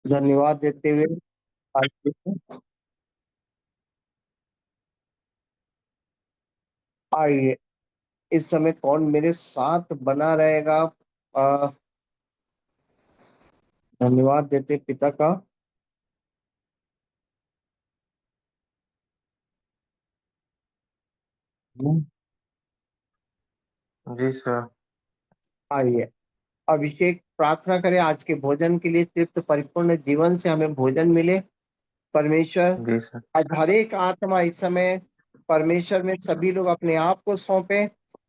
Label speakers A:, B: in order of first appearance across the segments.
A: धन्यवाद देते हुए आइए आइए, इस समय कौन मेरे साथ बना रहेगा? आ, धन्यवाद देते पिता का।
B: जी सर।
A: आइए, अभिषेक प्रार्थना करें आज के भोजन के लिए, तृप्त परिपूर्ण जीवन से हमें भोजन मिले। परमेश्वर,
B: जी सर।
A: आज हर एक आत्मा इस समय परमेश्वर में सभी लोग अपने आप को सौंपे।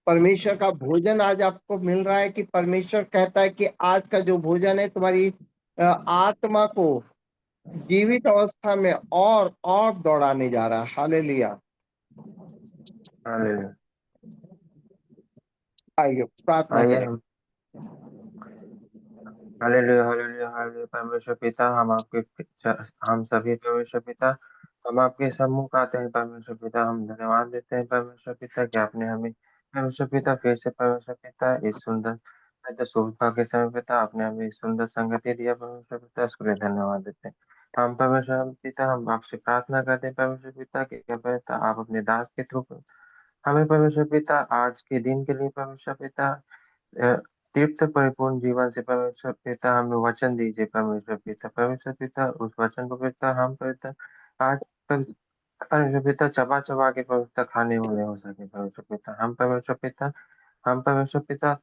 A: परमेश्वर का भोजन आज आपको मिल रहा है कि परमेश्वर कहता है कि आज का जो भोजन है तुम्हारी आत्मा को जीवित अवस्था में और दौड़ाने जा रहा है। हालेलुया।
B: हालेलुया।
A: आइए प्रार्थना
B: आइए
A: करें।
B: हम हालेलुया हालेलुया हालेलुया। परमेश्वर पिता, हम सभी परमेश्वर पिता, हम आपके सम्मुख आते हैं परमेश्वर पिता। हम धन्यवाद देते हैं परमेश्वर पिता कि आपने हमें परमेश्वर पिता फिर से परमेश्वर पिता इस सुंदर सुबह के समय पिता आपने हमें इस सुंदर संगति दिया परमेश्वर पिता, इसके लिए धन्यवाद देते हैं। हम परमेश्वर पिता, हम आपसे प्रार्थना करते हैं परमेश्वर पिता कि क्या पिता आप अपने दास के थ्रू हमें परमेश्वर पिता आज के दिन के लिए परमेश्वर पिता अ, तृप्त परिपूर्ण जीवन से परमेश्वर पिता हमें वचन दीजिए परमेश्वर पिता। परमेश्वर पिता उस वचन को पिता हम पिता आज पर परमेश्वर पिता चबा चबा के पवित्र खाने वाले हो सके परमेश्वर पिता। हम परमेश्वर पिता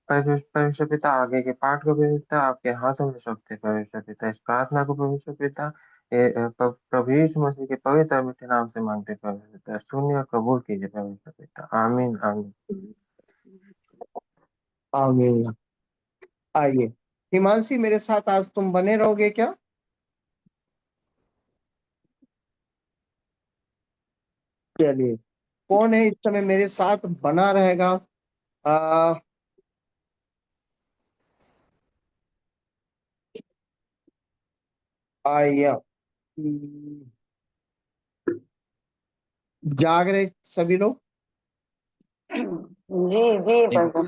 B: परमेश्वर पिता आगे के पाठ को पिता आपके हाथों में सौंपते परमेश्वर पिता। इस प्रार्थना को परमेश्वर पिता प्रभु यीशु मसीह के पवित्र मीठे नाम से मांगते परमेश्वर पिता, सुनिए और कबूल कीजिए परमेश्वर पिता। आमीन आमीन।
A: आमीन। आइए, हिमांशी मेरे साथ आज तुम बने रहोगे क्या? चलिए, कौन है इस समय मेरे साथ बना रहेगा? आ, आइए, जाग रहे सभी लोग?
C: जी जी पापा।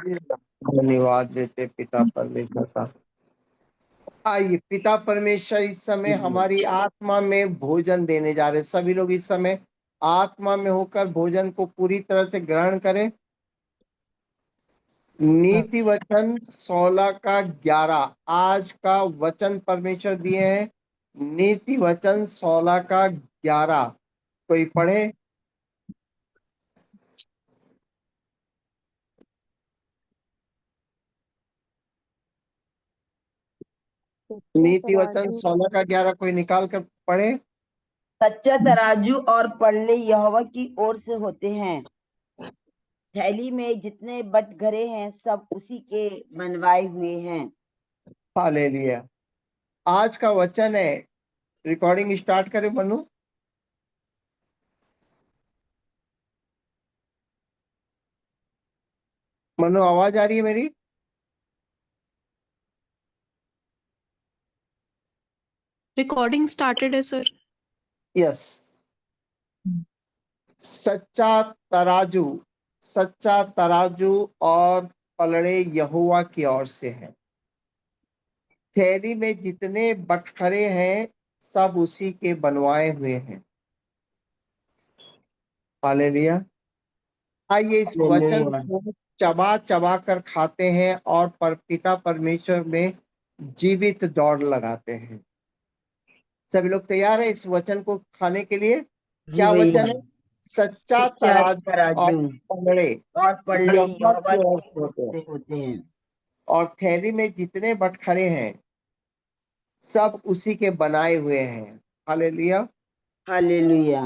A: धन्यवाद देते पिता परमेश्वर का। आइए, पिता परमेश्वर इस समय हमारी आत्मा में भोजन देने जा रहे। सभी लोग इस समय आत्मा में होकर भोजन को पूरी तरह से ग्रहण करें। नीति वचन 16 का 11 आज का वचन परमेश्वर दिए हैं। नीति वचन 16 का 11 कोई पढ़े? नीति वचन 16 का 11 कोई निकाल कर पढ़े।
C: सच्चा तराजू और पल्ले यहोवा की ओर से होते हैं। थैली में जितने बटघरे हैं सब उसी के बनवाए हुए हैं।
A: हालेलुया। आज का वचन है। रिकॉर्डिंग स्टार्ट करें मनु। मनु, आवाज आ रही है मेरी?
D: रिकॉर्डिंग स्टार्टेड है सर।
A: यस। सच्चा तराजू, सच्चा तराजू और पलड़े यहोवा की ओर से है। थैली में जितने बटखरे हैं सब उसी के बनवाए हुए हैं। हालेलुया। आइए इस वचन को चबा चबा कर खाते हैं और पिता परमेश्वर में जीवित दौड़ लगाते हैं। सभी लोग तैयार है इस वचन को खाने के लिए?
C: जी
A: क्या
C: भैया।
A: वचन है? सच्चा
C: सच्चा
A: तराजू और
C: तराजू
A: पलड़े
C: और पल्ले
A: यहोवा
C: यहोवा
A: की
C: की
A: ओर से
C: ओर
A: होते हैं।
C: से होते हैं।
A: और थैली में जितने बटखरे हैं सब उसी के बनाए हुए हैं। हालेलुया।
C: हालेलुया।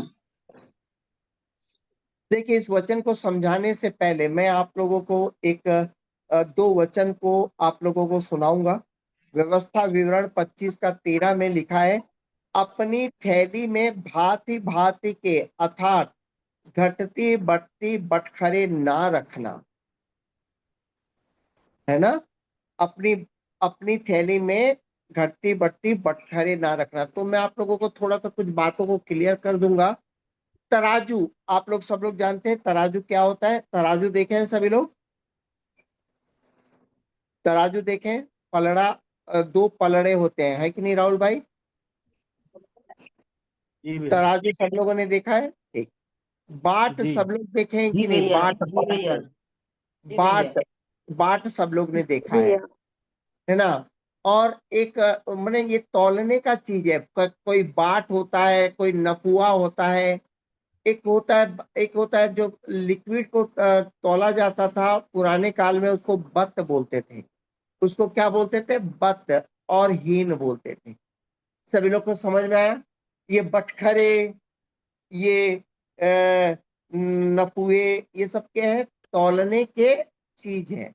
A: देखिए, इस वचन को समझाने से पहले मैं आप लोगों को एक दो वचन को आप लोगों को सुनाऊंगा। व्यवस्था विवरण 25 का 13 में लिखा है, अपनी थैली में भांति भांति के अर्थात घटती बढ़ती बटखरे ना रखना। है ना? अपनी अपनी थैली में घटती बढ़ती बटखरे ना रखना। तो मैं आप लोगों को थोड़ा सा कुछ बातों को क्लियर कर दूंगा। तराजू, आप लोग सब लोग जानते हैं तराजू क्या होता है? तराजू देखे हैं सभी लोग? तराजू देखें, पलड़ा दो पलड़े होते हैं, है कि नहीं राहुल भाई?
E: जी भैया।
A: तराजू सब लोगों ने देखा है। ठीक। बाट
E: जी
A: सब लोग देखे हैं
C: जी
A: कि नहीं?
C: भैया,
A: बाट
C: जी भैया, जी भैया।
A: बाट बाट सब लोग ने देखा है ना? और एक मैंने ये तौलने का चीज है। कोई बाट होता है, कोई नपुआ होता है, एक होता है जो लिक्विड को तौला जाता था पुराने काल में, उसको बत बोलते थे। उसको क्या बोलते थे? बत और हीन बोलते थे। सभी लोग को समझ में आया? ये बटखरे, ये नपुए, ये सब क्या है? तौलने के चीज है।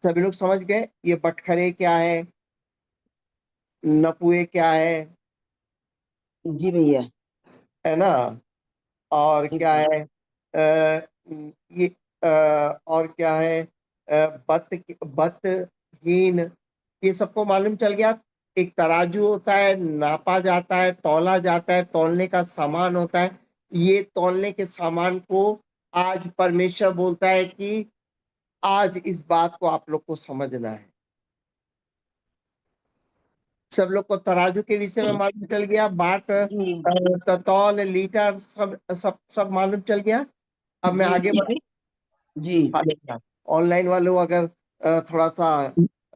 A: सभी लोग समझ गए? ये बटखरे क्या है, नपुए क्या
C: जी भैया,
A: है ना? और
C: जी
A: क्या
C: भैया।
A: है? अ, ये और क्या है? बत, हीन, ये सबको मालूम चल गया। एक तराजू होता है, नापा जाता है, तौला जाता है, तौलने का सामान होता है। ये तौलने के सामान को आज परमेश्वर बोलता है कि आज इस बात को आप लोग को समझना है। सब लोग को तराजू के विषय में मालूम चल गया, बाट,
C: जी,
A: तौल, लीटर, सब सब सब मालूम चल गया। अब मैं
C: जी
A: आगे
C: भैया,
A: बढ़ू।
C: जी,
A: ऑनलाइन वालों अगर थोड़ा सा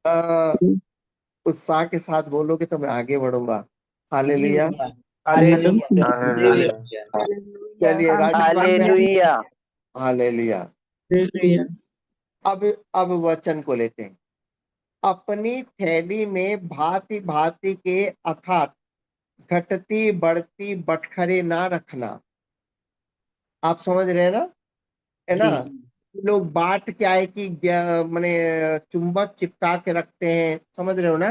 A: अ, उत्साह के साथ बोलोगे तो मैं आगे बढ़ूंगा।
C: जी
A: हालेलुया।
C: भैया,
E: हालेलुया।
B: हालेलुया।
A: चलिए राजेश भाई में
F: हालेलुया।
A: हालेलुया। अब वचन को लेते हैं। अपनी थैली में भांति भांति के अर्थात घटती बढ़ती बटखरे ना रखना। आप समझ रहे हैं ना? है ना?
C: जी,
A: लोग बाट क्या है कि माने चुंबक चिपका के रखते हैं, समझ रहे हो ना?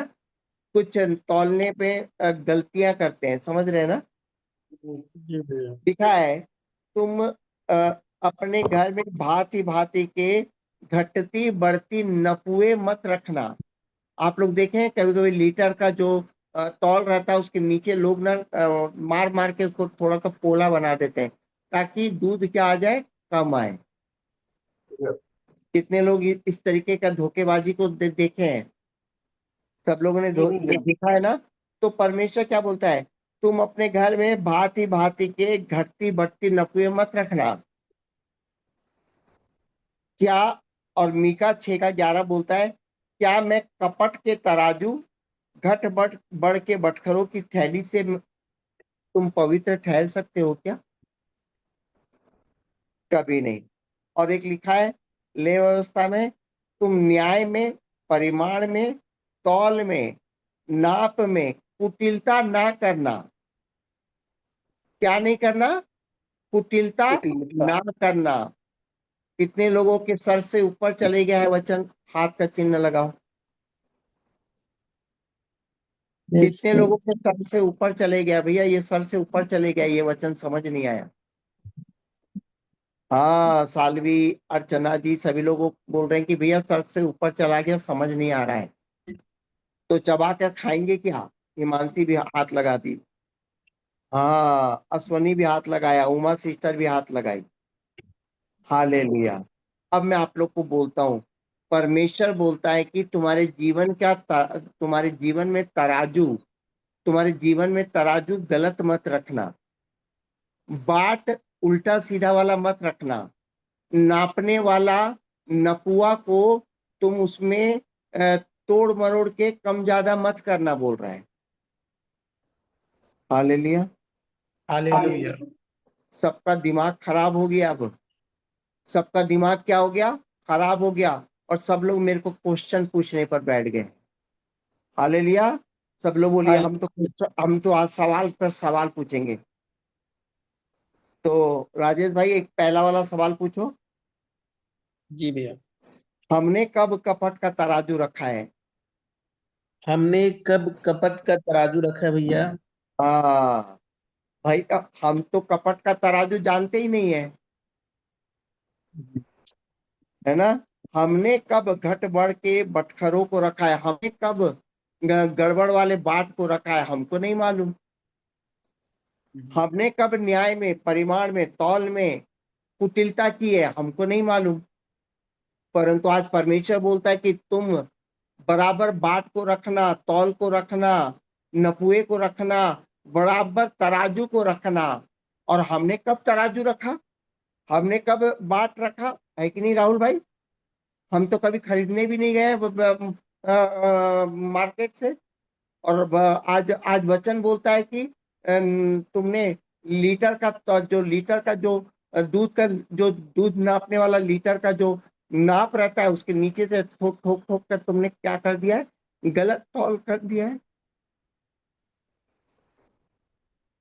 A: कुछ तौलने पे गलतियां करते हैं, समझ रहे हैं ना?
E: जी भैया।
A: लिखा है तुम अपने घर में भांति भांति के घटती बढ़ती नपुए मत रखना। आप लोग देखें कभी कभी लीटर का जो तौल रहता है उसके नीचे लोग ना मार मार के उसको थोड़ा सा पोला बना देते हैं ताकि दूध क्या आ जाए, कम आए। कितने लोग इस तरीके का धोखेबाजी को देखे हैं? सब लोगों ने
C: जी भैया,
A: देखा है ना? तो परमेश्वर क्या बोलता है? तुम अपने घर में भांति भांति के घटती बढ़ती नपुए मत रखना। क्या? और मीका 6:11 बोलता है, क्या मैं कपट के तराजू घट बढ़ के बटखरों की थैली से तुम पवित्र ठहर सकते हो क्या? कभी नहीं। और एक लिखा है ले व्यवस्था में, तुम न्याय में, परिमाण में, तौल में, नाप में कुटिलता ना करना। क्या नहीं करना? कुटिलता ना करना। कितने लोगों के सर से ऊपर चले गया है वचन? हाथ का चिन्ह लगाओ। कितने लोगों के सर से ऊपर चले गया? भैया ये सर से ऊपर चले गया, ये वचन समझ नहीं आया। हाँ, सालवी, अर्चना जी सभी लोग बोल रहे हैं कि भैया सर से ऊपर चला गया, समझ नहीं आ रहा है। तो चबा कर खाएंगे क्या? हिमांशी भी हाथ लगा दी। हाँ, अश्वनी भी हाथ लगाया, उमा सिस्टर भी हाथ लगाई। हालेलुया। अब मैं आप लोग को बोलता हूँ, परमेश्वर बोलता है कि तुम्हारे जीवन में तराजू, तुम्हारे जीवन में तराजू गलत मत रखना। बाट उल्टा सीधा वाला मत रखना। नापने वाला नपुआ को तुम उसमें तोड़ मरोड़ के कम ज्यादा मत करना बोल रहा है। हालेलुया।
E: हालेलुया।
A: सबका दिमाग खराब हो गया। अब सबका दिमाग क्या हो गया? खराब हो गया। और सब लोग मेरे को क्वेश्चन पूछने पर बैठ गए। हालेलुया। सब लोग बोलिए हम तो आज सवाल पर सवाल पूछेंगे। तो राजेश भाई एक पहला वाला सवाल पूछो।
E: जी भैया।
A: हमने कब कपट का तराजू रखा है?
E: हमने कब कपट का तराजू रखा है भैया?
A: हाँ भाई, हम तो कपट का तराजू जानते ही नहीं है, है ना? हमने कब घट बढ़ के बटखरों को रखा है? हमने कब गड़बड़ वाले बात को रखा है? हमको नहीं मालूम। हमने कब न्याय में, परिमाण में, तौल में कुटिलता की है? हमको नहीं मालूम। परंतु आज परमेश्वर बोलता है कि तुम बराबर बाट को रखना, तौल को रखना, नपुए को रखना, बराबर तराजू को रखना। और हमने कब तराजू रखा, हमने कब बाट रखा, है कि नहीं राहुल भाई? हम तो कभी खरीदने भी नहीं गए मार्केट से। और आज आज वचन बोलता है कि तुमने लीटर का जो लीटर का जो दूध का जो दूध नापने वाला लीटर का जो नाप रहता है उसके नीचे से ठोक ठोक ठोक कर तुमने क्या कर दिया है, गलत तौल कर दिया है।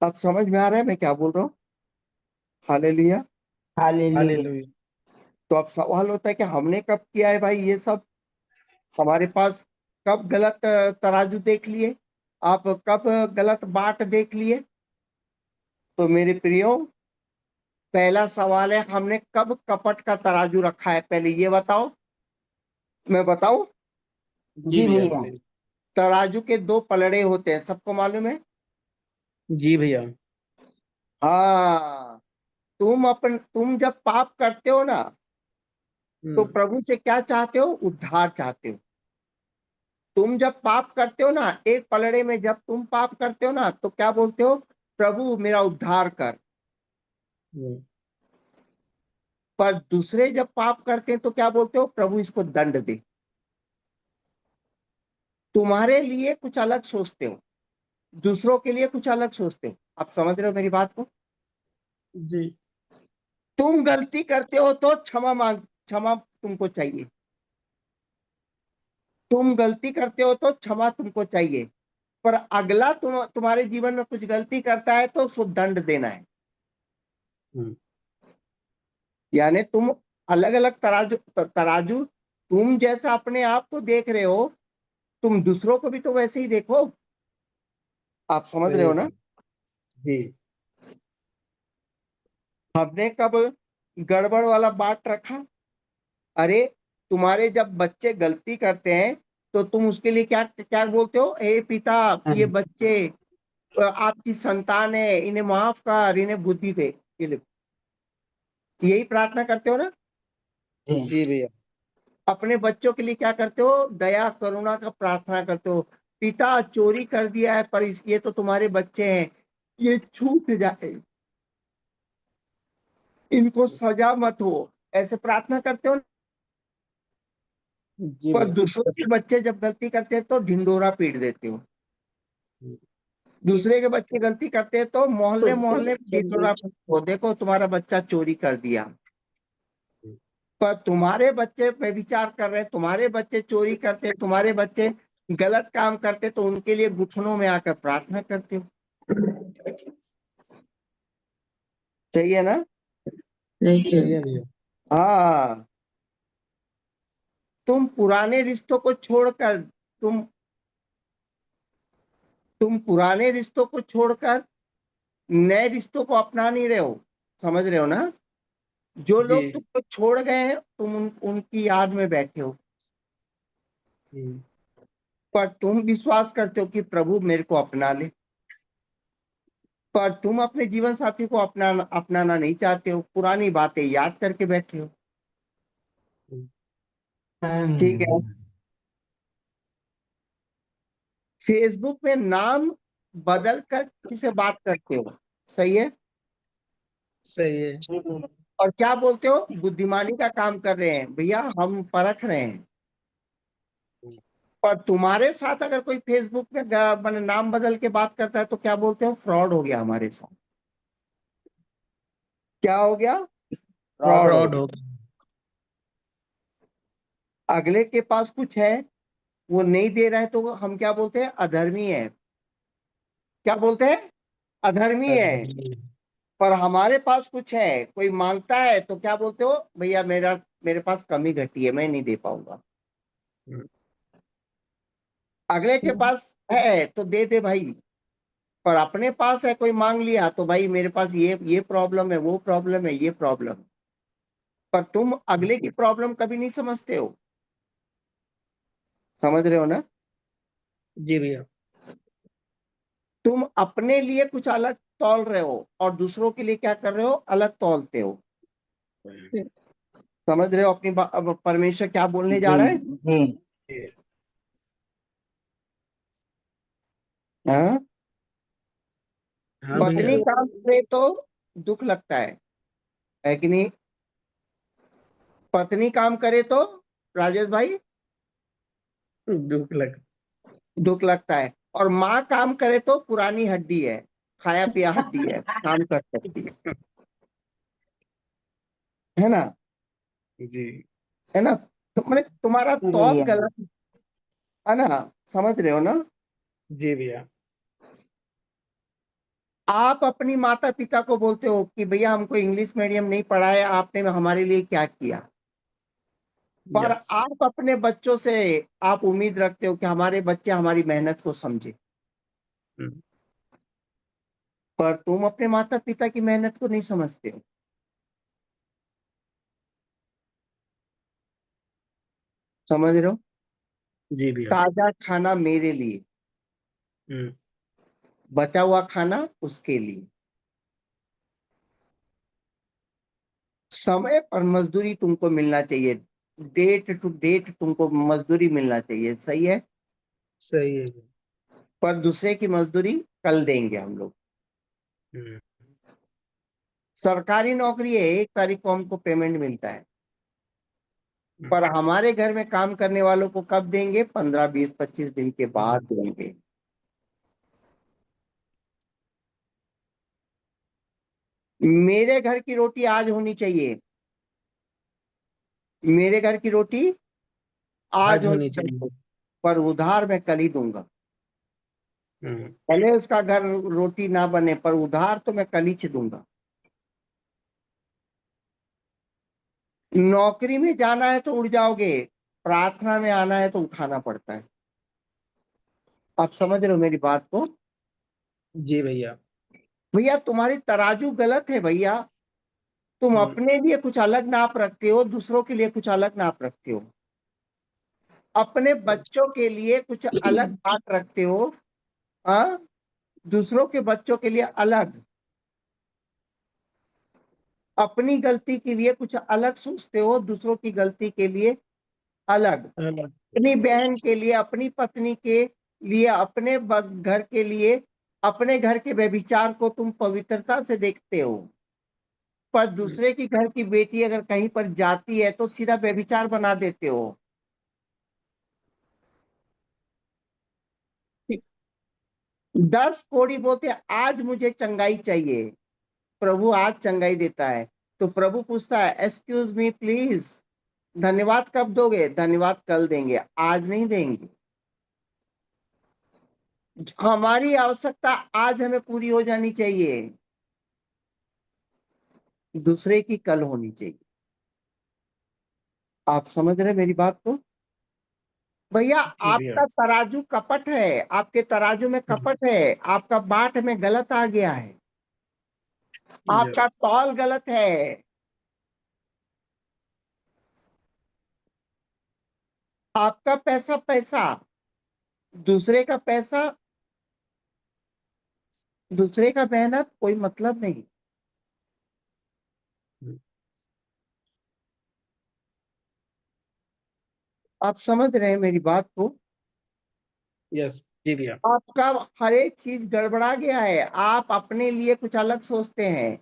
A: अब समझ में आ रहा है मैं क्या बोल रहा हूँ? हालेलुया।
C: हालेलुया।
E: हालेलुया।
A: तो अब सवाल होता है कि हमने कब किया है भाई ये सब? हमारे पास कब गलत तराजू देख लिए, आप कब गलत बाट देख लिए? तो मेरे प्रियो, पहला सवाल है, हमने कब कपट का तराजू रखा है, पहले ये बताओ। मैं बताऊं?
E: जी
C: जी
E: भैया
C: भैया।
E: बताइए।
A: तराजू के दो पलड़े होते हैं, सबको मालूम है?
E: जी भैया।
A: हाँ। तुम जब पाप करते हो ना, तो
E: हम्म।
A: प्रभु से क्या चाहते हो? उद्धार चाहते हो। तुम जब पाप करते हो ना, एक पलड़े में जब तुम पाप करते हो ना, तो क्या बोलते हो? प्रभु मेरा उद्धार कर।
E: हम्म।
A: पर दूसरे जब पाप करते हैं तो क्या बोलते हो? प्रभु इसको दंड दे। तुम्हारे लिए कुछ अलग सोचते हो, दूसरों के लिए कुछ अलग सोचते हो। आप समझ रहे हो मेरी बात को?
E: जी।
A: तुम गलती करते हो तो क्षमा तुमको चाहिए। तुम गलती करते हो तो क्षमा तुमको चाहिए। पर अगला तुम्हारे जीवन में कुछ गलती करता है तो उसको दंड देना है।
E: हम्म।
A: यानी तुम अलग अलग तराजू तुम जैसा अपने आप को देख रहे हो, तुम दूसरों को भी तो वैसे ही देखो। आप समझ रहे
E: सही
A: हो
E: है।
A: ना?
E: जी।
A: हमने कब गड़बड़ वाला बात रखा? अरे, तुम्हारे जब बच्चे गलती करते हैं तो तुम उसके लिए क्या क्या बोलते हो? हे पिता, ये बच्चे आपकी संतान है, इन्हें माफ कर, इन्हें बुद्धि दे। यही प्रार्थना करते हो ना?
C: जी
E: जी भैया।
A: अपने बच्चों के लिए क्या करते हो? दया करुणा का प्रार्थना करते हो। पिता, चोरी कर दिया है पर ये तो तुम्हारे बच्चे हैं, ये छूट जाए, इनको सजा मत हो, ऐसे प्रार्थना करते हो।
E: जी
A: पर
E: भैया।
A: दूसरों के बच्चे जब गलती करते हैं तो ढिंडोरा पीट देते हो।
E: हम्म।
A: दूसरे के बच्चे गलती करते हैं तो मोहल्ले मोहल्ले में ढिंडोरा पीटते हो, देखो तुम्हारा बच्चा चोरी कर दिया। पर तुम्हारे बच्चे व्यभिचार कर रहे हैं, तुम्हारे बच्चे चोरी करते हैं, तुम्हारे बच्चे गलत काम करते, तो उनके लिए घुटनों में आकर प्रार्थना करते हो। सही है ना?
E: सही है भैया।
A: हाँ। तुम पुराने रिश्तों को छोड़कर तुम पुराने रिश्तों को छोड़कर नए रिश्तों को अपना नहीं रहे हो। समझ रहे हो ना? जो
E: जी।
A: लोग तुमको छोड़ गए हैं, तुम उनकी याद में बैठे हो।
E: हम्म।
A: पर तुम विश्वास करते हो कि प्रभु मेरे को अपना ले। पर तुम अपने जीवन साथी को अपनाना नहीं चाहते हो, पुरानी बातें याद करके बैठे हो। ठीक है। फेसबुक पे नाम बदल कर किसी से बात करते हो। सही है।
E: सही है।
A: और क्या बोलते हो? बुद्धिमानी का काम कर रहे हैं भैया, हम परख रहे हैं। पर तुम्हारे साथ अगर कोई फेसबुक पे मैंने नाम बदल के बात करता है तो क्या बोलते हो? फ्रॉड हो गया हमारे साथ। क्या हो गया? फ्रॉड हो
E: फ्रॉड
A: गया।
E: हो।
A: अगले के पास कुछ है, वो नहीं दे रहा है तो हम क्या बोलते हैं? अधर्मी है। क्या बोलते हैं? अधर्मी है। पर हमारे पास कुछ है, कोई मांगता है तो क्या बोलते हो? भैया मेरे पास कमी घटी है, मैं नहीं दे पाऊंगा। अगले के पास है तो दे दे भाई। पर अपने पास है, कोई मांग लिया तो भाई मेरे पास ये प्रॉब्लम है, वो प्रॉब्लम है, ये प्रॉब्लम। पर तुम अगले की प्रॉब्लम कभी नहीं समझते हो। समझ रहे हो ना?
E: जी भैया।
A: तुम अपने लिए कुछ अलग तौल रहे हो और दूसरों के लिए क्या कर रहे हो? अलग तौलते हो। समझ रहे हो अब परमेश्वर क्या बोलने जा
C: जी
A: रहा है?
C: जी।
A: हाँ,
E: हाँ भैया,
A: पत्नी काम करे तो दुख लगता है कि नहीं? पत्नी काम करे तो राजेश भाई
E: दुख लग।
A: दुख लगता है, और माँ काम करे तो पुरानी हड्डी है, खाया पिया हड्डी है, काम कर सकती है ना?
E: जी।
A: है ना? तो मैंने तुम्हारा
C: जी
A: तौल
C: भैया।
A: गलत है ना, समझ रहे हो ना?
E: जी भैया।
A: आप अपनी माता पिता को बोलते हो कि भैया हमको इंग्लिश मीडियम नहीं पढ़ाया, आपने हमारे लिए क्या किया, पर
E: यस।
A: आप अपने बच्चों से आप उम्मीद रखते हो कि हमारे बच्चे हमारी मेहनत को समझे, पर तुम अपने माता पिता की मेहनत को नहीं समझते हो। समझ रहे हो?
E: जी भैया।
A: ताजा खाना मेरे लिए,
E: हम्म।
A: बचा हुआ खाना उसके लिए, समय पर मजदूरी तुमको मिलना चाहिए, डेट टू डेट तुमको मजदूरी मिलना चाहिए, सही है?
E: सही है भैया।
A: पर दूसरे की मजदूरी कल देंगे हम लोग।
E: हम्म।
A: सरकारी नौकरी है, 1 तारीख को हमको पेमेंट मिलता है,
E: हम्म।
A: पर हमारे घर में काम करने वालों को कब देंगे? 15, 20, 25 दिन के बाद देंगे। मेरे घर की रोटी आज होनी चाहिए, मेरे घर की रोटी आज
E: आज
A: होनी
E: होनी चाहिए।
A: चाहिए, पर उधार मैं कल ही दूंगा।
E: हम्म।
A: पहले उसका घर रोटी ना बने, पर उधार तो मैं कल ही दूंगा। नौकरी में जाना है तो उड़ जाओगे, प्रार्थना में आना है तो उठाना पड़ता है। आप समझ रहे हो मेरी बात को?
E: जी भैया।
A: भैया तुम्हारी तराजू गलत है भैया, तुम
E: हम्म।
A: अपने लिए कुछ अलग नाप रखते हो, दूसरों के लिए कुछ अलग नाप रखते हो, अपने बच्चों के लिए कुछ अलग बात रखते हो, हाँ, दूसरों के बच्चों के लिए अलग, अपनी गलती के लिए कुछ अलग सोचते हो, दूसरों की गलती के लिए अलग,
E: अलग
A: अपनी
E: सोचते हो।
A: बहन के लिए, अपनी पत्नी के लिए, अपने घर के लिए, अपने घर के व्यभिचार को तुम पवित्रता से देखते हो, पर दूसरे की घर की बेटी अगर कहीं पर जाती है तो सीधा व्यभिचार बना देते हो। 10 कोड़ी बोलते आज मुझे चंगाई चाहिए, प्रभु आज चंगाई देता है, तो प्रभु पूछता है एक्सक्यूज मी प्लीज, धन्यवाद कब दोगे? धन्यवाद कल देंगे, आज नहीं देंगे। हमारी आवश्यकता आज हमें पूरी हो जानी चाहिए, दूसरे की कल होनी चाहिए। आप समझ रहे मेरी बात को? भैया
E: जी भैया।
A: आपका तराजू कपट है, आपके तराजू में कपट है, आपका बाट में गलत आ गया है,
E: या।
A: आपका तौल गलत है। आपका पैसा पैसा, दूसरे का पैसा, दूसरे का मेहनत कोई मतलब नहीं। आप समझ रहे हैं मेरी बात को?
E: यस। जी भैया।
A: आपका हर एक चीज गड़बड़ा गया है, आप अपने लिए कुछ अलग सोचते हैं,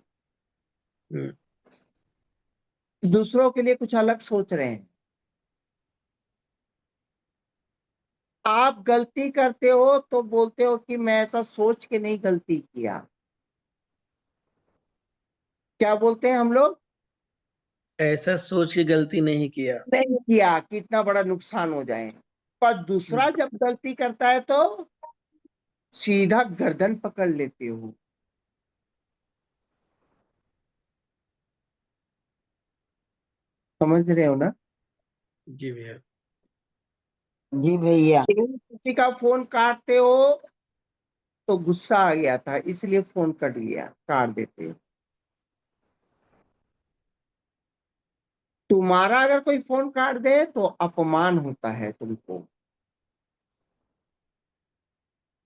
E: हम्म।
A: दूसरों के लिए कुछ अलग सोच रहे हैं। आप गलती करते हो तो बोलते हो कि मैं ऐसा सोच के नहीं गलती किया, क्या बोलते हैं हम लोग?
E: ऐसा सोच के गलती नहीं किया।
A: नहीं किया कि इतना बड़ा नुकसान हो जाए, पर दूसरा जब गलती करता है तो सीधा गर्दन पकड़ लेते हो। समझ रहे हो ना?
E: जी भैया।
C: जी भैया।
A: किसी का फोन काटते हो तो गुस्सा आ गया था इसलिए फोन कट गया, काट देते हो। तुम्हारा अगर कोई फोन काट दे तो अपमान होता है तुमको।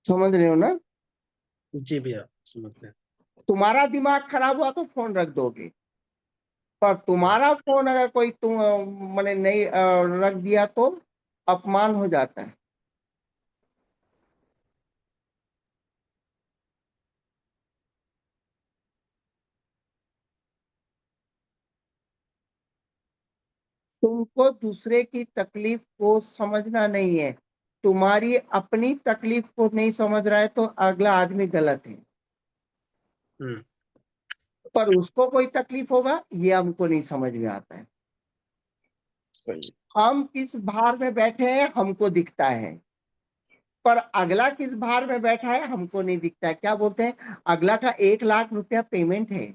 A: समझ रहे हो ना?
E: जी भैया, समझ गए।
A: तुम्हारा दिमाग खराब हुआ तो फोन रख दोगे, पर तुम्हारा फोन अगर कोई तुम मैंने नहीं रख दिया तो अपमान हो जाता है। तुमको दूसरे की तकलीफ को समझना नहीं है, तुम्हारी अपनी तकलीफ को नहीं समझ रहा है तो अगला आदमी गलत है, पर उसको कोई तकलीफ होगा ये हमको नहीं समझ में आता है।
E: सही।
A: हम किस भार में बैठे हैं हमको दिखता है, पर अगला किस भार में बैठा है हमको नहीं दिखता है। क्या बोलते हैं, अगला का 1 लाख रुपया पेमेंट है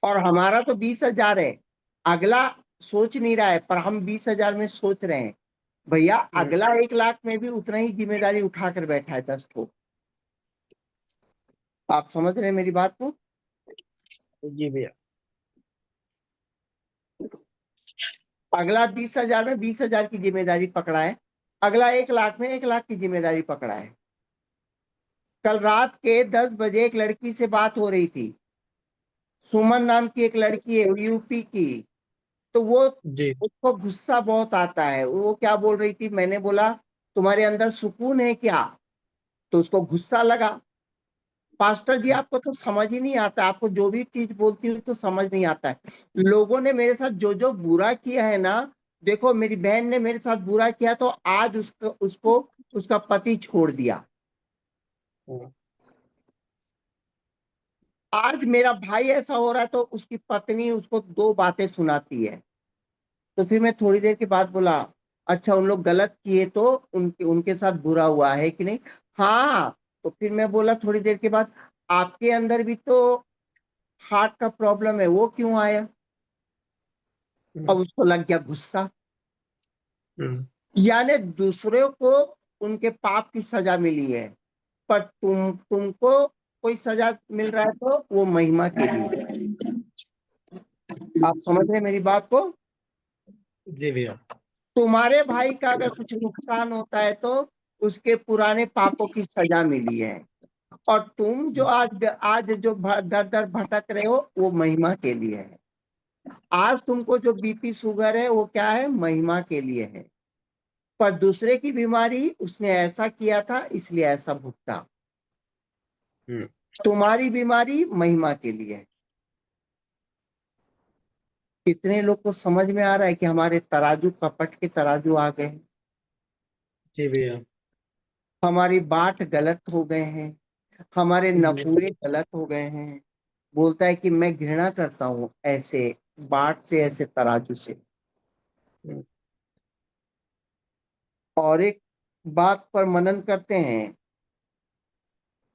A: और हमारा तो 20,000 है। अगला सोच नहीं रहा है पर हम 20,000 में सोच रहे हैं। भैया अगला 1 लाख में भी उतना ही जिम्मेदारी उठाकर बैठा है 10 को। आप समझ रहे हैं मेरी बात को?
E: जी भैया।
A: अगला 20,000 में 20,000 की जिम्मेदारी पकड़ा है, अगला 1 लाख में 1 लाख की जिम्मेदारी पकड़ा है। कल रात के 10 बजे एक लड़की से बात हो रही थी, सुमन नाम की एक लड़की है यूपी की। तो वो
E: जी।
A: उसको गुस्सा बहुत आता है। वो क्या बोल रही थी, मैंने बोला तुम्हारे अंदर सुकून है क्या, तो उसको गुस्सा लगा। पास्टर जी आपको तो समझ ही नहीं आता, आपको जो भी चीज बोलती हूँ तो समझ नहीं आता है। लोगों ने मेरे साथ जो जो बुरा किया है ना, देखो मेरी बहन ने मेरे साथ बुरा किया तो आज उसको उसका पति छोड़ दिया। आज मेरा भाई ऐसा हो रहा है तो उसकी पत्नी उसको 2 बातें सुनाती है। तो फिर मैं थोड़ी देर के बाद बोला, अच्छा उन लोग गलत किए तो उनके उनके साथ बुरा हुआ है कि नहीं? हाँ। तो फिर मैं बोला थोड़ी देर के बाद, आपके अंदर भी तो हार्ट का प्रॉब्लम है, वो क्यों आया? अब उसको लग गया गुस्सा। यानी दूसरों को उनके पाप की सजा मिली है, पर तुमको कोई सजा मिल रहा है तो वो महिमा के लिए। आप समझ रहे हैं मेरी बात को?
E: जी भैया।
A: तुम्हारे भाई का अगर कुछ नुकसान होता है तो उसके पुराने पापों की सजा मिली है, और तुम जो आज आज जो दर दर भटक रहे हो वो महिमा के लिए है। आज तुमको जो बीपी शुगर है वो क्या है, महिमा के लिए है। पर दूसरे की बीमारी उसने ऐसा किया था इसलिए ऐसा भुगता। तुम्हारी बीमारी महिमा के लिए है। कितने लोग को समझ में आ रहा है कि हमारे तराजू कपट के तराजू आ गए हैं,
E: जी भैया।
A: हमारी बाट गलत हो गए हैं, हमारे नपुए गलत हो गए हैं। बोलता है कि मैं घृणा करता हूं ऐसे बाट से, ऐसे तराजू से। और एक बात पर मनन करते हैं,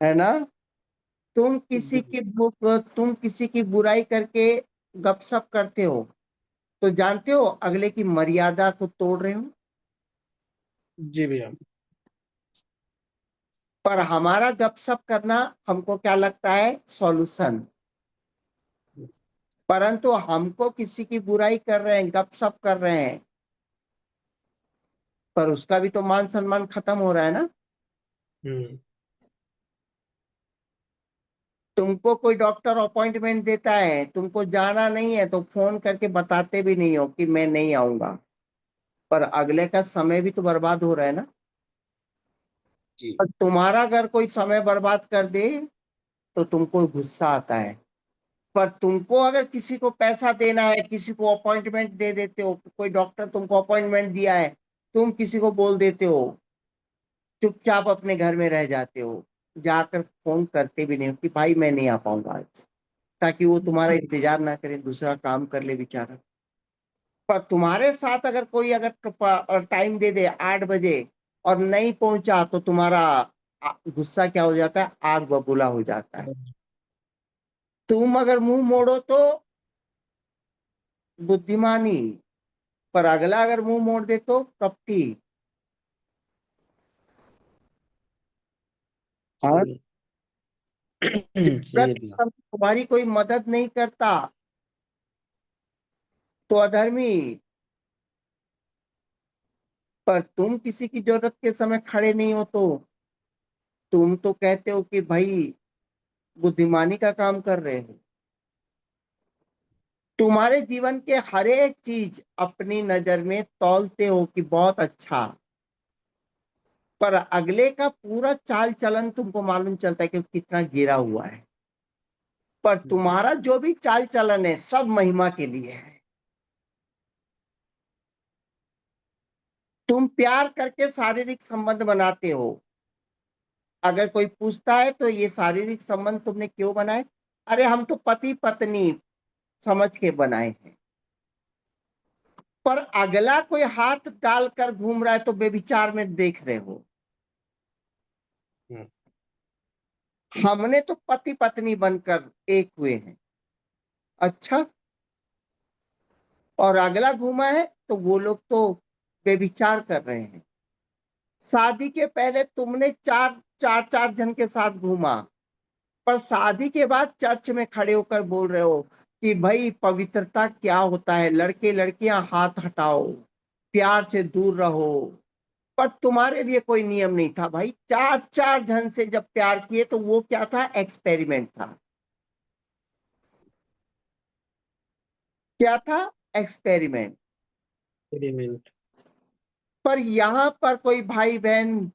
A: है ना? तुम किसी की बुराई करके गपशप करते हो तो जानते हो अगले की मर्यादा को तोड़ रहे हो।
E: जी भैया।
A: पर हमारा गपशप करना हमको क्या लगता है, सॉल्यूशन। परंतु हमको किसी की बुराई कर रहे हैं, गपशप कर रहे हैं, पर उसका भी तो मान सम्मान खत्म हो रहा है ना। तुमको कोई डॉक्टर अपॉइंटमेंट देता है, तुमको जाना नहीं है तो फोन करके बताते भी नहीं हो कि मैं नहीं आऊंगा, पर अगले का समय भी तो बर्बाद हो रहा है ना।
E: जी।
A: और तुम्हारा अगर कोई समय बर्बाद कर दे तो तुमको गुस्सा आता है, पर तुमको अगर किसी को पैसा देना है, किसी को अपॉइंटमेंट दे देते हो, कोई डॉक्टर तुमको अपॉइंटमेंट दिया है, तुम किसी को बोल देते हो, चुपचाप अपने घर में रह जाते हो, जाकर फोन करते भी नहीं हो कि भाई मैं नहीं आ पाऊंगा आज, ताकि वो तुम्हारा इंतजार ना करे, दूसरा काम कर ले बेचारा। पर तुम्हारे साथ अगर कोई अगर टाइम दे दे 8 बजे और नहीं पहुंचा तो तुम्हारा गुस्सा क्या हो जाता है, आग बबूला हो जाता है। तुम अगर मुंह मोड़ो तो बुद्धिमानी, पर अगला अगर मुंह मोड़ दे तो कपटी। हाँ,
E: सही
A: जरूरत
E: है
A: के
E: भैया।
A: समय तुम्हारी कोई मदद नहीं करता तो अधर्मी, पर तुम किसी की जरूरत के समय खड़े नहीं हो तो तुम तो कहते हो कि भाई बुद्धिमानी का काम कर रहे हो। तुम्हारे जीवन के हर एक चीज अपनी नजर में तौलते हो कि बहुत अच्छा, पर अगले का पूरा चाल चलन तुमको मालूम चलता है कि वो कितना गिरा हुआ है। पर तुम्हारा जो भी चाल चलन है सब महिमा के लिए है। तुम प्यार करके शारीरिक संबंध बनाते हो। अगर कोई पूछता है तो ये शारीरिक संबंध तुमने क्यों बनाए? अरे हम तो पति पत्नी समझ के बनाए हैं। पर अगला कोई हाथ डालकर घूम रहा है तो बेविचार में देख रहे हो। हमने तो पति पत्नी बनकर एक हुए हैं। अच्छा, और अगला घूमा है तो वो लोग तो बेविचार कर रहे हैं। शादी के पहले तुमने चार जन के साथ घूमा, पर शादी के बाद चर्च में खड़े होकर बोल रहे हो कि भाई पवित्रता क्या होता है, लड़के लड़कियां हाथ हटाओ, प्यार से दूर रहो। पर तुम्हारे लिए कोई नियम नहीं था भाई। चार जन से जब प्यार किए तो वो क्या था? एक्सपेरिमेंट था। क्या था? एक्सपेरिमेंट।
E: एलिमेंट।
A: पर यहां पर कोई भाई बहन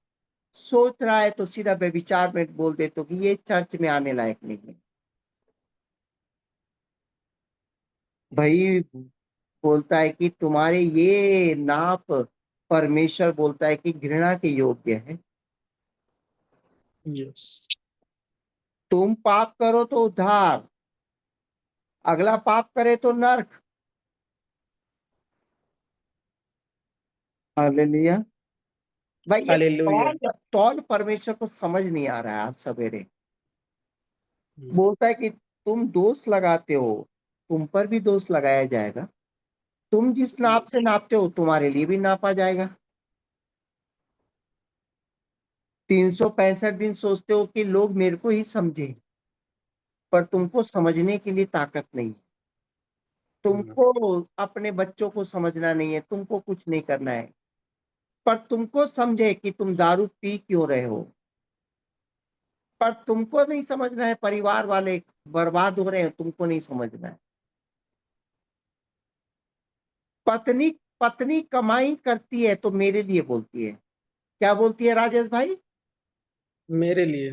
A: सोच रहा है तो सीधा व्यभिचार में बोल दे तो कि ये चर्च में आने लायक नहीं है। भाई बोलता है कि तुम्हारे ये नाप परमेश्वर बोलता है कि घृणा के योग्य है।
E: यस।
A: तुम पाप करो तो उद्धार, अगला पाप करे तो नरक। हालेलुया। भाई ये
E: हालेलुया।
A: तौल परमेश्वर को समझ नहीं आ रहा है आज सवेरे। बोलता है कि तुम दोष लगाते हो, तुम पर भी दोष लगाया जाएगा। तुम जिस नाप से नापते हो तुम्हारे लिए भी नापा जाएगा। 365 दिन सोचते हो कि लोग मेरे को ही समझे, पर तुमको समझने के लिए ताकत नहीं। तुमको अपने बच्चों को समझना नहीं है, तुमको कुछ नहीं करना है। पर तुमको समझे कि तुम दारू पी क्यों रहे हो। पर तुमको नहीं समझना है परिवार वाले बर्बाद हो रहे हैं, तुमको नहीं समझना है। पत्नी पत्नी कमाई करती है तो मेरे लिए बोलती है। क्या बोलती है राजेश भाई?
E: मेरे लिए।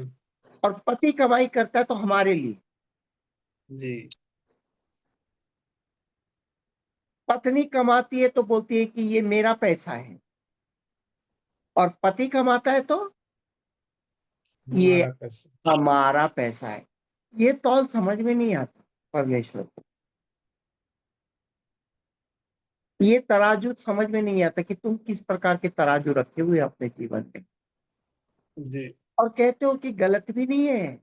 A: और पति कमाई करता है तो हमारे लिए।
E: जी।
A: पत्नी कमाती है तो बोलती है कि ये मेरा पैसा है, और पति कमाता है तो ये
E: हमारा पैसा।
A: हमारा पैसा है। ये तौल समझ में नहीं आता परमेश्वर को। ये तराजू समझ में नहीं आता कि तुम किस प्रकार के तराजू रखे हुए अपने जीवन में।
E: जी।
A: और कहते हो कि गलत भी नहीं है।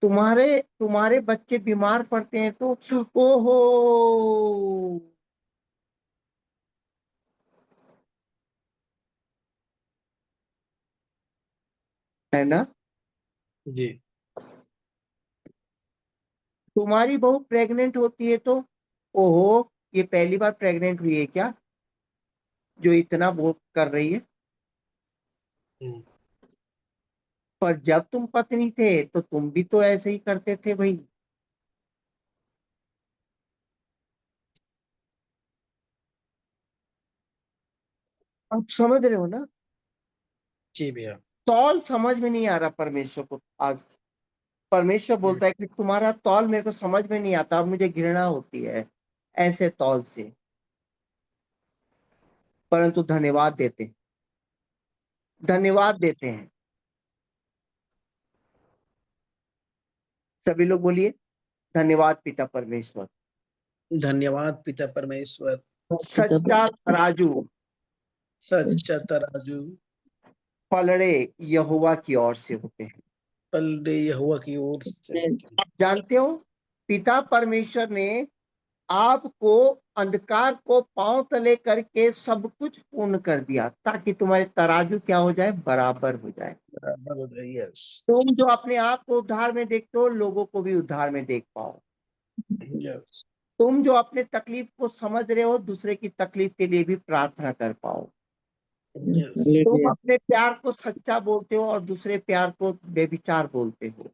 A: तुम्हारे तुम्हारे बच्चे बीमार पड़ते हैं तो ओहो, है ना?
E: जी।
A: तुम्हारी बहू प्रेग्नेंट होती है तो ओहो, ये पहली बार प्रेग्नेंट हुई है क्या जो इतना वो कर रही है। पर जब तुम पत्नी थे तो तुम भी तो ऐसे ही करते थे भाई। आप समझ रहे हो ना?
E: जी भैया।
A: तौल समझ में नहीं आ रहा परमेश्वर को आज। परमेश्वर बोलता है कि तुम्हारा तौल मेरे को समझ में नहीं आता, अब मुझे घृणा होती है ऐसे तौल से। परंतु धन्यवाद देते हैं, धन्यवाद देते हैं। सभी लोग बोलिए धन्यवाद पिता परमेश्वर।
E: धन्यवाद पिता परमेश्वर।
A: सच्चा तराजू
E: सच्चा तराजू
A: पलड़े यहोवा की ओर से होते हैं।
E: पलड़े यहोवा की ओर से होते हैं।
A: आप जानते हो पिता परमेश्वर ने आपको अंधकार को पांव तले करके सब कुछ पूर्ण कर दिया ताकि तुम्हारे तराजू क्या हो जाए? बराबर हो जाए।
E: बराबर हो जाए। यस।
A: तुम जो अपने आप को उद्धार में देखते हो लोगों को भी उद्धार में देख पाओ।
E: यस।
A: तुम जो अपने तकलीफ को समझ रहे हो दूसरे की तकलीफ के लिए भी प्रार्थना कर पाओ।
E: यस।
A: तुम अपने प्यार को सच्चा बोलते हो और दूसरे प्यार को बेविचार बोलते हो।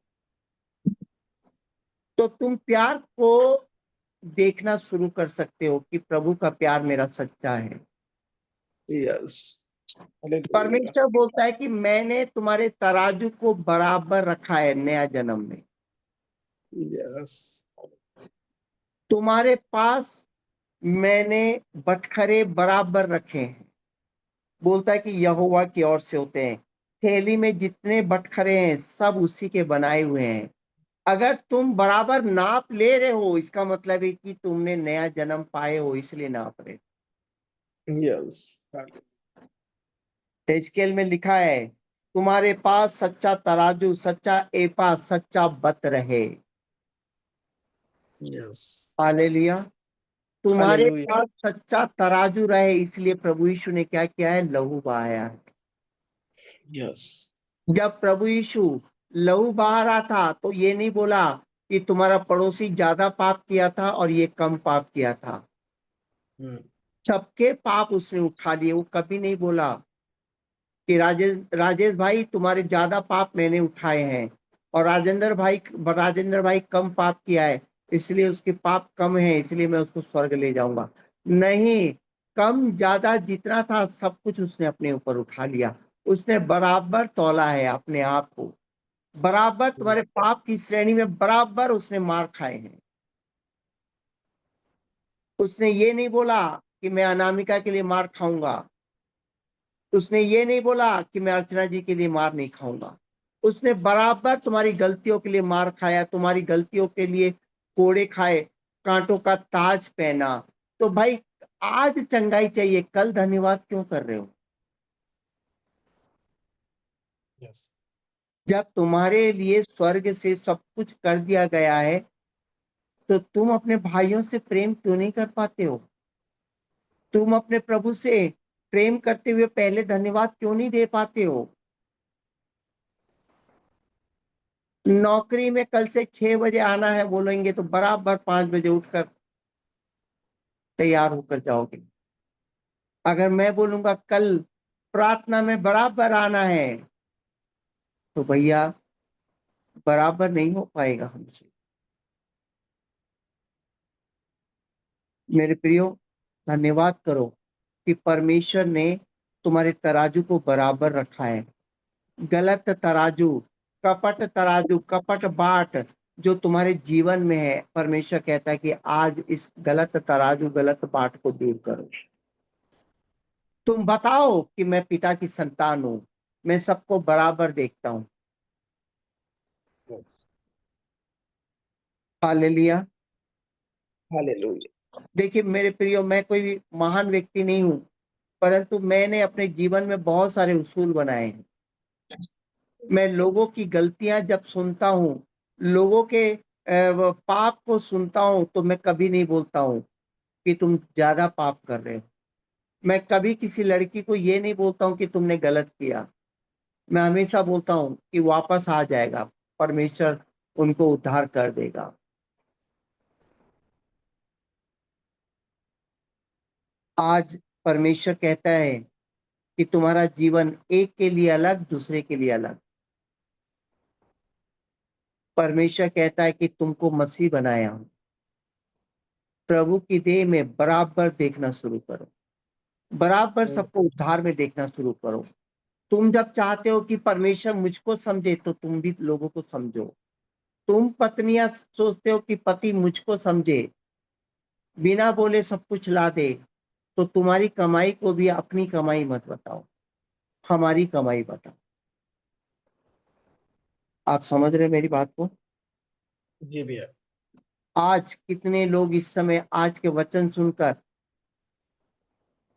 A: तो तुम प्यार को देखना शुरू कर सकते हो कि प्रभु का प्यार मेरा सच्चा है।
E: यस। हालेलुया।
A: परमेश्वर बोलता है कि मैंने तुम्हारे तराजू को बराबर रखा है नया जन्म में।
E: Yes.
A: तुम्हारे पास मैंने बटखरे बराबर रखे हैं। बोलता है कि यहोवा की ओर से होते हैं। थैली में जितने बटखरे हैं सब उसी के बनाए हुए हैं। अगर तुम बराबर नाप ले रहे हो, इसका मतलब है कि तुमने नया जन्म पाए हो, इसलिए नाप रहे हो।
E: Yes.
A: हेजकेल में लिखा है, तुम्हारे पास सच्चा तराजू, सच्चा एपा, सच्चा बत रहे।
E: Yes.
A: हालेलुया। तुम्हारे
E: Hallelujah.
A: पास सच्चा तराजू रहे, इसलिए प्रभु यीशु ने क्या किया है? लहू बहाया है।
E: Yes.
A: जब प्रभु यीशु लहू बहा रहा था तो ये नहीं बोला कि तुम्हारा पड़ोसी ज्यादा पाप किया था और ये कम पाप किया था। सबके पाप उसने उठा लिए। वो कभी नहीं बोला कि राजेश भाई तुम्हारे ज्यादा पाप मैंने उठाए हैं और राजेंद्र भाई कम पाप किया है, इसलिए उसके पाप कम है, इसलिए मैं उसको स्वर्ग ले जाऊंगा। नहीं, कम ज्यादा जितना था सब कुछ उसने अपने ऊपर उठा लिया। उसने बराबर तौला है अपने आप को। बराबर तुम्हारे पाप की श्रेणी में बराबर उसने मार खाए हैं। उसने ये नहीं बोला कि मैं अनामिका के लिए मार खाऊंगा। उसने ये नहीं बोला कि मैं अर्चना जी के लिए मार नहीं खाऊंगा। उसने बराबर तुम्हारी गलतियों के लिए मार खाया, तुम्हारी गलतियों के लिए कोड़े खाए, कांटों का ताज पहना। तो भाई आज चंगाई चाहिए, कल धन्यवाद क्यों कर रहे हो?
E: Yes.
A: जब तुम्हारे लिए स्वर्ग से सब कुछ कर दिया गया है तो तुम अपने भाइयों से प्रेम क्यों नहीं कर पाते हो? तुम अपने प्रभु से प्रेम करते हुए पहले धन्यवाद क्यों नहीं दे पाते हो? नौकरी में कल से 6 बजे आना है बोलेंगे तो बराबर 5 बजे उठकर तैयार होकर जाओगे। अगर मैं बोलूंगा कल प्रार्थना में बराबर आना है तो भैया बराबर नहीं हो पाएगा हमसे। मेरे प्रियो, धन्यवाद करो कि परमेश्वर ने तुम्हारे तराजू को बराबर रखा है। गलत तराजू, कपट तराजू, कपट बाट जो तुम्हारे जीवन में है, परमेश्वर कहता है कि आज इस गलत तराजू, गलत बाट को दूर करो। तुम बताओ कि मैं पिता की संतान हूं, मैं सबको बराबर देखता हूं।
E: Yes.
A: हालेलुया।
E: Hallelujah.
A: देखिए मेरे प्रियो, मैं कोई महान व्यक्ति नहीं हूं, परंतु मैंने अपने जीवन में बहुत सारे उसूल बनाए हैं। मैं लोगों की गलतियां जब सुनता हूं, लोगों के वो पाप को सुनता हूं, तो मैं कभी नहीं बोलता हूं कि तुम ज्यादा पाप कर रहे हो। मैं कभी किसी लड़की को ये नहीं बोलता हूं कि तुमने गलत किया। मैं हमेशा बोलता हूं कि वापस आ जाएगा, परमेश्वर उनको उद्धार कर देगा। आज परमेश्वर कहता है कि तुम्हारा जीवन एक के लिए अलग, दूसरे के लिए अलग। परमेश्वर कहता है कि तुमको मसीह बनाया हूं। प्रभु की देह में बराबर देखना शुरू करो, बराबर सबको उद्धार में देखना शुरू करो। तुम जब चाहते हो कि परमेश्वर मुझको समझे तो तुम भी लोगों को समझो। तुम पत्नियां सोचते हो कि पति मुझको समझे, बिना बोले सब कुछ ला दे, तो तुम्हारी कमाई को भी अपनी कमाई मत बताओ, हमारी कमाई बताओ। आप समझ रहे मेरी बात को?
E: जी भैया।
A: आज कितने लोग इस समय आज के वचन सुनकर,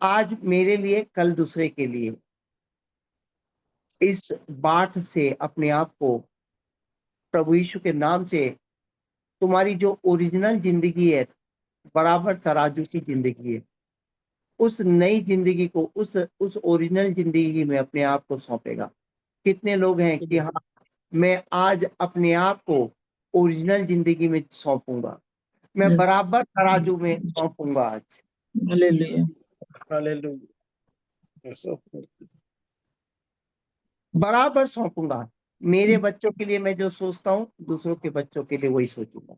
A: आज मेरे लिए कल दूसरे के लिए, इस बाट से अपने आप को प्रभु यीशु के नाम से, तुम्हारी जो ओरिजिनल जिंदगी है, बराबर तराजू की जिंदगी है, उस नई जिंदगी को, उस ओरिजिनल जिंदगी में अपने आप को सौंपेगा। कितने लोग हैं कि हाँ, मैं आज अपने आप को ओरिजिनल जिंदगी में सौंपूंगा, मैं बराबर तराजू में सौंपूंगा आज,
F: हालेलुया।
E: Hallelujah. Yes, okay.
A: बराबर सौंपूंगा। मेरे बच्चों के लिए मैं जो सोचता हूँ, दूसरों के बच्चों के लिए वही सोचूंगा।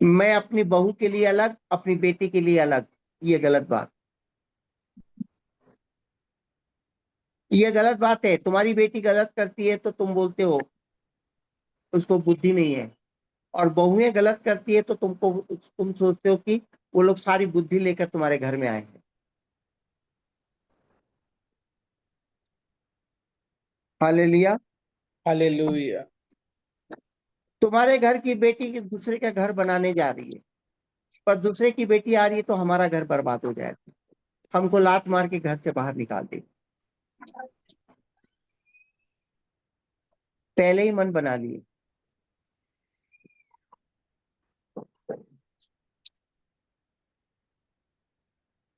A: मैं अपनी बहू के लिए अलग, अपनी बेटी के लिए अलग, ये गलत बात। ये गलत बात है। तुम्हारी बेटी गलत करती है तो तुम बोलते हो उसको बुद्धि नहीं है, और बहुएं गलत करती है तो तुम सोचते हो कि वो लोग सारी बुद्धि लेकर तुम्हारे घर में आए हैं। हालेलुया।
E: हालेलुया।
A: तुम्हारे घर की बेटी की दूसरे का घर बनाने जा रही है, पर दूसरे की बेटी आ रही है तो हमारा घर बर्बाद हो जाएगा, हमको लात मार के घर से बाहर निकाल देगी। पहले ही मन बना लिए।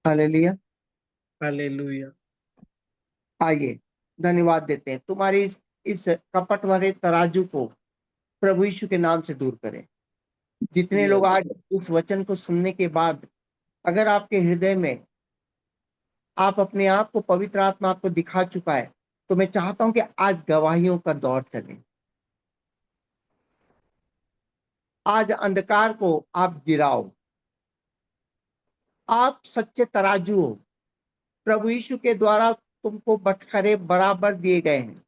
A: हालेलुया।
E: हालेलुया।
A: आइए धन्यवाद देते हैं। तुम्हारे इस कपट भरे तराजू को प्रभु यीशु के नाम से दूर करें। जितने लोग
E: यस।
A: आज इस वचन को सुनने के बाद अगर आपके हृदय में आप अपने आप को पवित्र आत्मा आपको दिखा चुका है, तो मैं चाहता हूं कि आज गवाहियों का दौर चले। आज अंधकार को आप गिराओ। आप सच्चे तराजू हो। प्रभु यीशु के द्वारा तुमको बटखरे बराबर दिए गए हैं।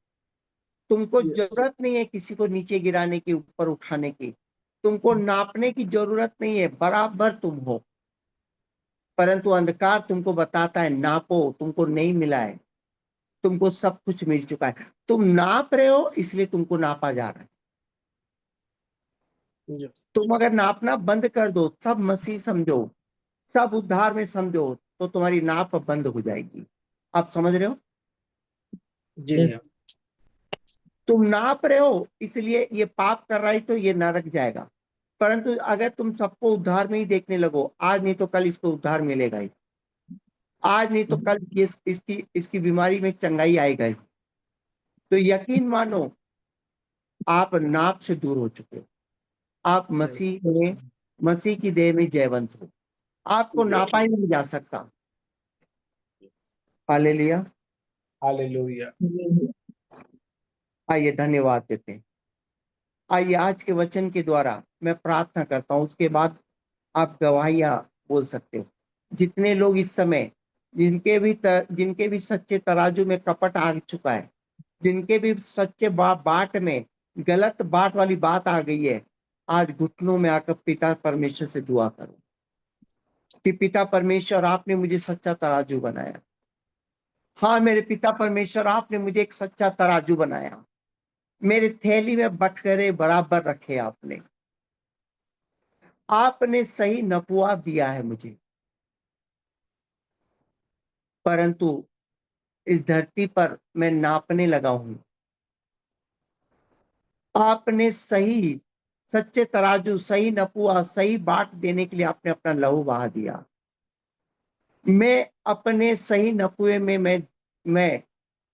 A: तुमको
E: यस।
A: जरूरत नहीं है किसी को नीचे गिराने की, ऊपर उठाने की। तुमको नापने की जरूरत नहीं है, बराबर तुम हो। परंतु अंधकार तुमको बताता है नापो, तुमको नहीं मिला है, तुमको सब कुछ मिल चुका है। तुम नाप रहे हो इसलिए तुमको नापा जा रहा है।
E: यस।
A: तुम अगर नापना बंद कर दो, सब मसीह समझो, सब उद्धार में समझो, तो तुम्हारी नाप बंद हो जाएगी। आप समझ रहे हो?
E: जी भैया।
A: तुम नाप रहे हो इसलिए ये पाप कर रहा है तो ये नरक जाएगा। परंतु अगर तुम सबको उद्धार में ही देखने लगो, आज नहीं तो कल इसको उद्धार मिलेगा ही, आज नहीं तो कल ये इसकी बीमारी में चंगाई आएगा ही। तो यकीन मानो आप नाप से दूर हो चुके हो। आप
E: यस।
A: मसीह की देह में जयवंत हो। आपको नापा ही नहीं जा सकता। हालेलुया।
E: हालेलुया।
A: आइए धन्यवाद देते हैं। आइए आज के वचन के द्वारा मैं प्रार्थना करता हूं, उसके बाद आप गवाहियां बोल सकते हो। जितने लोग इस समय जिनके भी सच्चे तराजू में कपट आ चुका है, जिनके भी सच्चे बाट में गलत बाट वाली बात आ गई है, आज घुटनों में आकर पिता परमेश्वर से दुआ करो कि पिता परमेश्वर आपने मुझे सच्चा तराजू बनाया। हाँ मेरे पिता परमेश्वर आपने मुझे एक सच्चा तराजू बनाया। मेरे थैली में बटखरे बराबर रखे आपने। आपने सही नपुआ दिया है मुझे। परंतु इस धरती पर मैं नापने लगा हूं। आपने सही सच्चे तराजू, सही नपुआ, सही बाट देने के लिए आपने अपना लहू बहा दिया। मैं अपने सही नपुए में मैं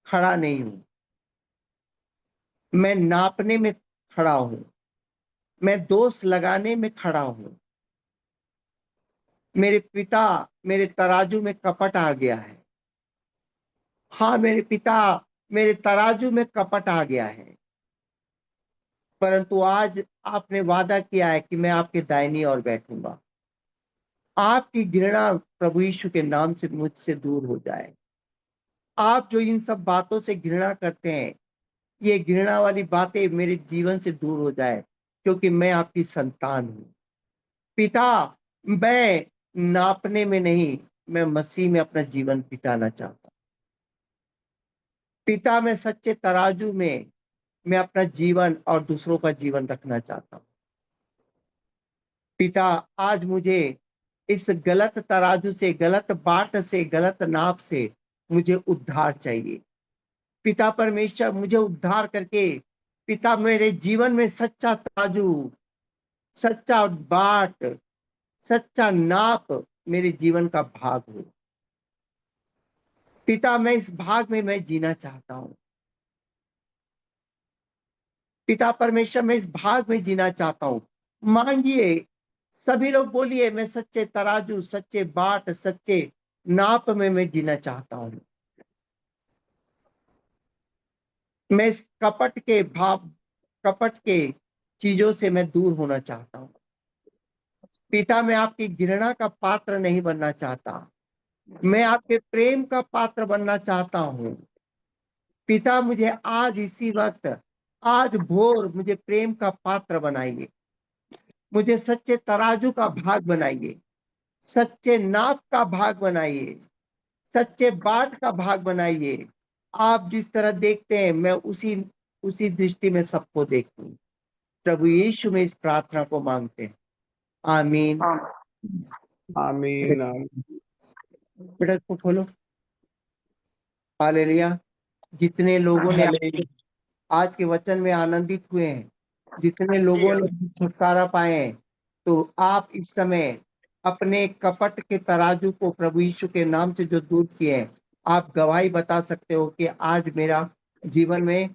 A: खड़ा नहीं हूं। मैं नापने में खड़ा हूं। मैं दोष लगाने में खड़ा हूं। मेरे पिता, मेरे तराजू में कपट आ गया है। हाँ मेरे पिता, मेरे तराजू में कपट आ गया है। परंतु आज आपने वादा किया है कि मैं आपके दाहिनी ओर बैठूंगा। आपकी घृणा प्रभु यीशु के नाम से मुझसे दूर हो जाए। आप जो इन सब बातों से घृणा करते हैं, ये घृणा वाली बातें मेरे जीवन से दूर हो जाए, क्योंकि मैं आपकी संतान हूं। पिता, मैं नापने में नहीं, मैं मसीह में अपना जीवन बिताना चाहता हूं। पिता, मैं सच्चे तराजू में मैं अपना जीवन और दूसरों का जीवन रखना चाहता हूं। पिता, आज मुझे इस गलत तराजू से, गलत बाट से, गलत नाप से मुझे उद्धार चाहिए। पिता परमेश्वर, मुझे उद्धार करके पिता मेरे जीवन में सच्चा तराजू, सच्चा बाट, सच्चा नाप मेरे जीवन का भाग हो। पिता, मैं इस भाग में मैं जीना चाहता हूं। पिता परमेश्वर, मैं इस भाग में जीना चाहता हूं। मांगिए, सभी लोग बोलिए, मैं सच्चे तराजू, सच्चे बाट, सच्चे नाप में मैं जीना चाहता हूं। मैं इस कपट के चीजों से मैं दूर होना चाहता हूं। पिता, मैं आपकी घृणा का पात्र नहीं बनना चाहता। मैं आपके प्रेम का पात्र बनना चाहता हूं। पिता मुझे आज इसी वक्त, आज भोर मुझे प्रेम का पात्र बनाइए, मुझे सच्चे तराजू का भाग बनाइए, सच्चे नाप का भाग बनाइए, सच्चे बाट का भाग बनाइए। आप जिस तरह देखते हैं मैं उसी उसी दृष्टि में सबको देखूं। प्रभु यीशु में इस प्रार्थना को मांगते हैं, आमीन।
E: आमीन आमीन।
A: बेटा इसको खोलो। हालेलुया। जितने लोगों ने आज के वचन में आनंदित हुए हैं, जितने लोगों ने छुटकारा पाए हैं, तो आप इस समय अपने कपट के तराजू को प्रभु यीशु के नाम से जो दूर किए हैं, आप गवाही बता सकते हो कि आज मेरा जीवन में